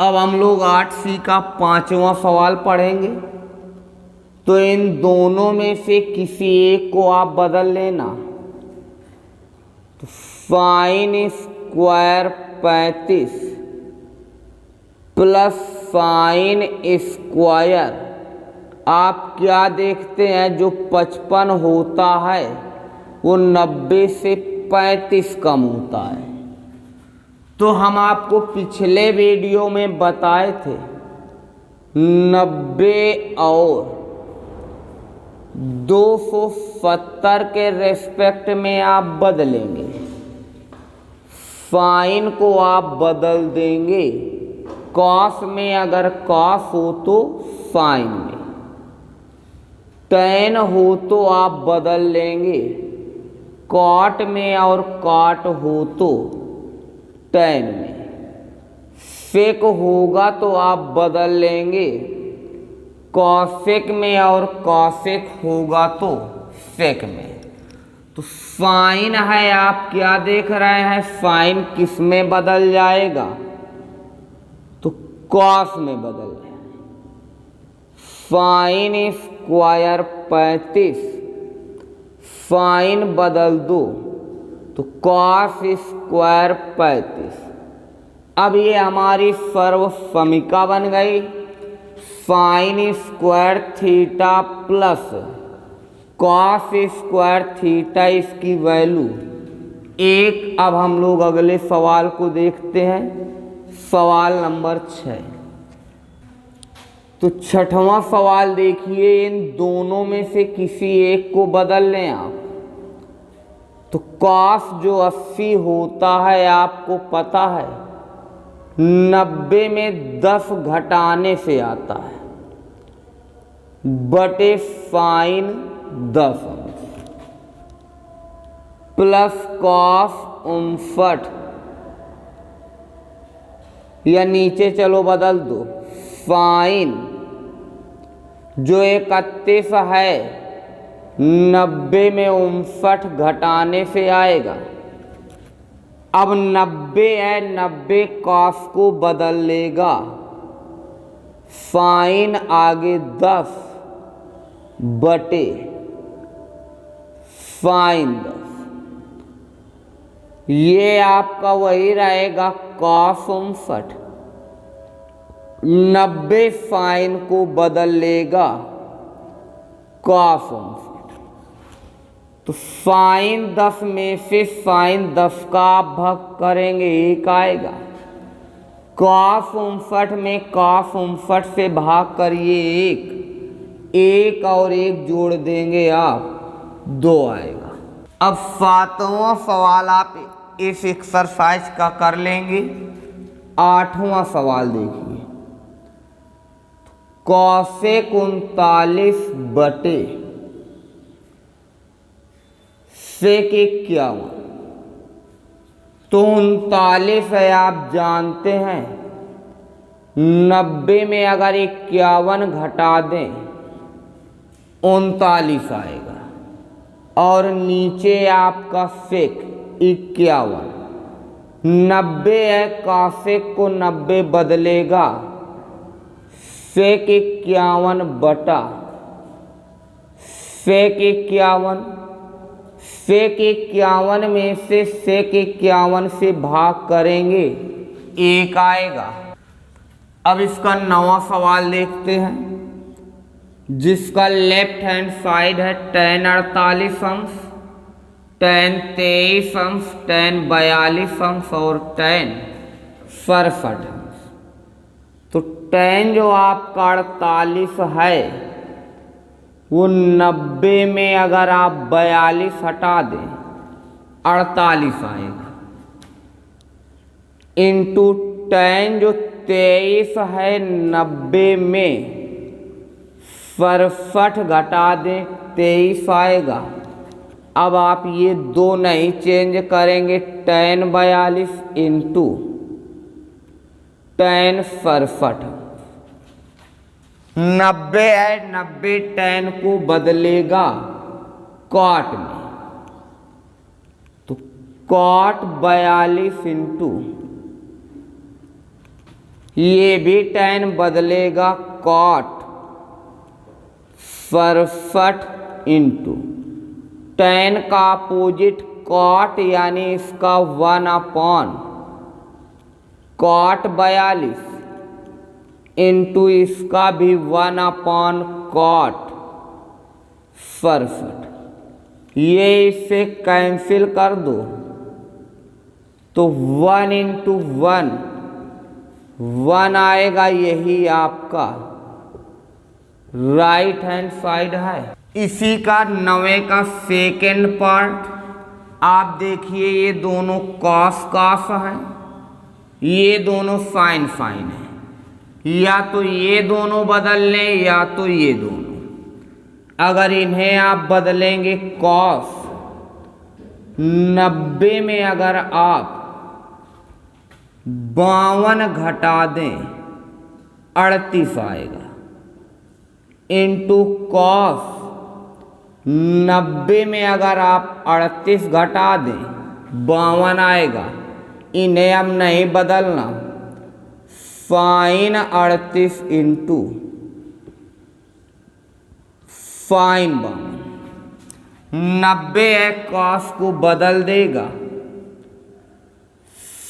अब हम लोग 8C का 5वां सवाल पढ़ेंगे। तो इन दोनों में से किसी एक को आप बदल लेना। तो sine square 35 plus sine square, आप क्या देखते हैं, जो 55 होता है वो 90 से 35 कम होता है। तो हम आपको पिछले वीडियो में बताए थे 90 और 270 के रेस्पेक्ट में आप बदलेंगे। साइन को आप बदल देंगे, कॉस में अगर कॉस हो तो साइन में, टैन हो तो आप बदल लेंगे कॉट में, और कॉट हो तो टैन में, सेक होगा तो आप बदल लेंगे कॉसेक में, और कॉसेक होगा तो सेक में। तो साइन है, आप क्या देख रहे हैं, साइन किस में बदल जाएगा, तो कॉस में बदल जाएगा। साइन स्क्वायर 35, साइन बदल दो तो कॉस स्क्वायर 35। अब ये हमारी सर्वसमीका बन गई। Sine square theta plus cos square theta, इसकी वैल्यू 1। अब हम लोग अगले सवाल को देखते हैं, सवाल नंबर 6। तो 6वां सवाल देखिए, इन दोनों में से किसी एक को बदल लें आप। तो कॉस जो 80 होता है, आपको पता है 90 में 10 घटाने से आता है, बटे साइन 10 प्लस कॉस 59, या नीचे चलो बदल दो, साइन जो 31 है 90 में 59 घटाने से आएगा। अब 90 है, 90 कॉस को बदल लेगा, साइन आगे 10 बटे साइन 10, ये आपका वही रहेगा कॉस 59। 90 साइन को बदल लेगा कॉस 59। तो साइन 10 में से साइन 10 का आप भाग करेंगे, 1 आएगा। कॉस 59 में कॉस 59 से भाग करिए 1 और 1 जोड़ देंगे आप, 2 आएगा। अब 7वां सवाल आप इस एक्सरसाइज का कर लेंगे। 8वां सवाल देखिए, कॉसेक 39 बटे सेक 51। तो 39 है, आप जानते हैं 90 में अगर 51 घटा दें 39 आएगा, और नीचे आपका सेक 51। 90 है, कॉसेक को 90 बदलेगा, सेक 51 बटा सेक 51। सेक 51 में से सेक 51 से भाग करेंगे, 1 आएगा। अब इसका 9वां सवाल देखते हैं, जिसका लेफ्ट हैंड साइड है tan 48 अंश, tan 23 अंश, tan 42 अंश और tan 67 अंश। तो tan जो आपका 48 है वो 90 में अगर आप 42 हटा दें 48 आएगा, इंटू tan जो 23 है 90 में 67 घटा दें 23 आएगा। अब आप ये 2 नहीं चेंज करेंगे, tan 42 इंटू tan 67। 90 है, 90 tan को बदलेगा कॉट में, तो कॉट 42 इंटू ये भी tan बदलेगा cot 67 इंटू tan का अपोजिट cot यानी इसका 1/cot 42 इंटू इसका भी 1/cot 67। ये इससे कैंसिल कर दो तो 1 इंटू 1 आएगा, यही आपका राइट हैंड साइड है। इसी का 9वें का सेकेंड पार्ट आप देखिए, ये दोनों कॉस कॉस हैं, ये दोनों साइन साइन है। या तो ये दोनों बदल लें या तो ये दोनों। अगर इन्हें आप बदलेंगे कॉस 90 में अगर आप 52 घटा दें 38 आएगा, इंटू कॉस 90 में अगर आप 38 घटा दें 52 आएगा। इन्हें अब नहीं बदलना, साइन 38 इंटू साइन 52। 90 है कॉस को बदल देगा,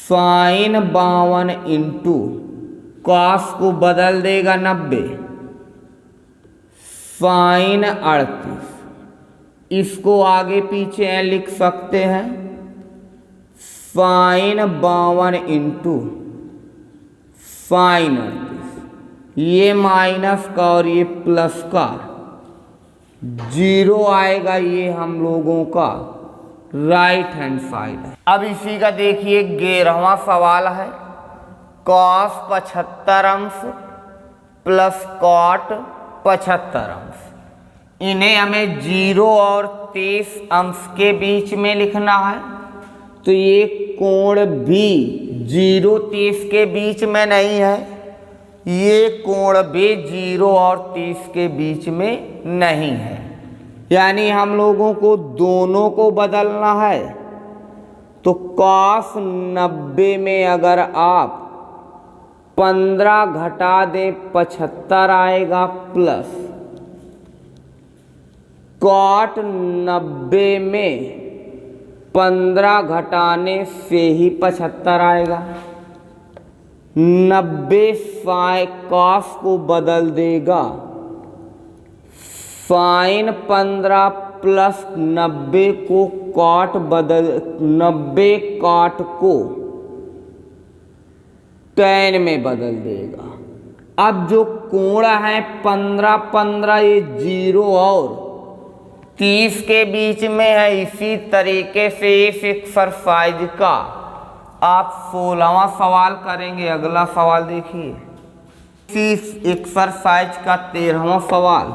साइन 52 इंटू कॉस को बदल देगा 90 साइन 38। इसको आगे पीछे लिख सकते हैं, साइन 52 इंटू साइन 38। ये माइनस का और ये प्लस का 0 आएगा। ये हम लोगों का राइट हैंड साइड है। अब इसी का देखिए 11वां सवाल है, कॉस 75 अंश प्लस कॉट 75 अंश। इन्हें हमें 0 और 30 अंश के बीच में लिखना है। तो ये कोण भी 0 30 के बीच में नहीं है, ये कोण भी 0 और 30 के बीच में नहीं है। यानी हम लोगों को दोनों को बदलना है। तो कॉस 90 में अगर आप 15 घटा दें 75 आएगा, प्लस कॉट 90 में 15 घटाने से ही 75 आएगा। 90 कॉस को बदल देगा साइन 15 प्लस 90 को कॉट 90 कॉट को tan में बदल देगा। अब जो कोण है 15 ये 0 और 30 के बीच में है। इसी तरीके से इस एक्सरसाइज का आप 16वां सवाल करेंगे। अगला सवाल देखिए, इस एक्सरसाइज का 13वां सवाल,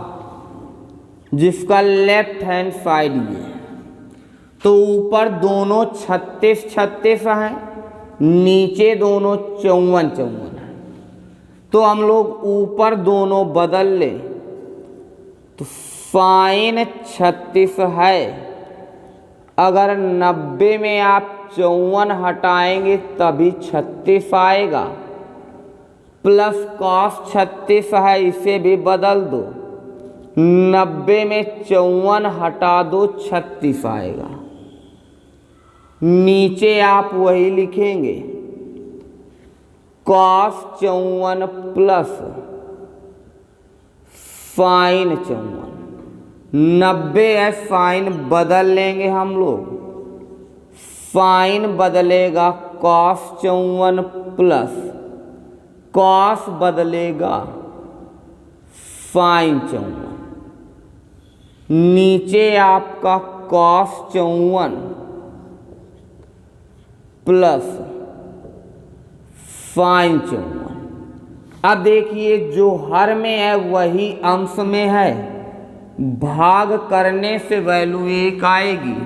जिसका लेफ्ट हैंड साइड ये। तो ऊपर दोनों 36 36 हैं, नीचे दोनों 54 54 हैं। तो हम लोग ऊपर दोनों बदल ले, तो साइन 36 है। अगर 90 में आप 54 हटाएंगे तभी 36 आएगा, प्लस कॉस 36 है, इसे भी बदल दो। 90 में 54 हटा दो 36 आएगा। नीचे आप वही लिखेंगे, कॉस 54 प्लस साइन 54। 90 है, साइन बदल लेंगे हम लोग। साइन बदलेगा कॉस 54 प्लस कॉस बदलेगा साइन 54। नीचे आपका कॉस 54 प्लस साइन 54। अब देखिए, जो हर में है वही अंश में है, भाग करने से वैल्यू 1 आएगी।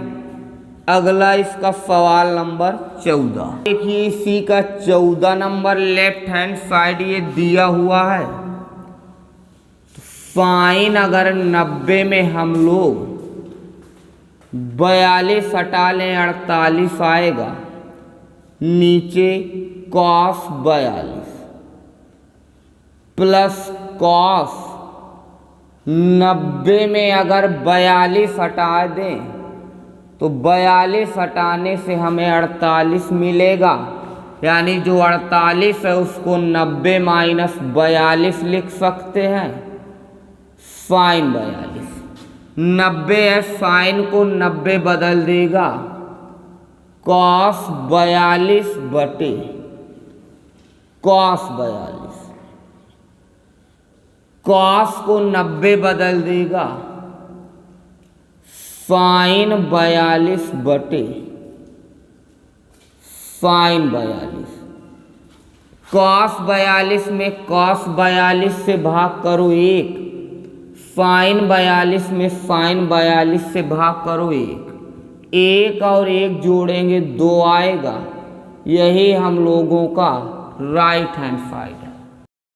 अगला इसका सवाल नंबर 14। देखिए, इसी का 14 नंबर लेफ्ट हैंड साइड ये दिया हुआ है। साइन अगर 90 में हम लोग 42 हटा लें 48 आएगा। नीचे कॉस 42 प्लस कॉस 90 में अगर 42 हटा दें तो 42 हटाने से हमें 48 मिलेगा, यानी जो 48 है उसको 90 माइनस 42 लिख सकते हैं। साइन 42 90 है, साइन को 90 बदल देगा कॉस 42 बटे कॉस 42, कॉस को 90 बदल देगा साइन 42 बटे साइन 42। कॉस 42 में कॉस 42 से भाग करो 1, साइन 42 में साइन 42 से भाग करो 1, 1 और 1 जोड़ेंगे 2 आएगा। यही हम लोगों का राइट हैंड साइड है।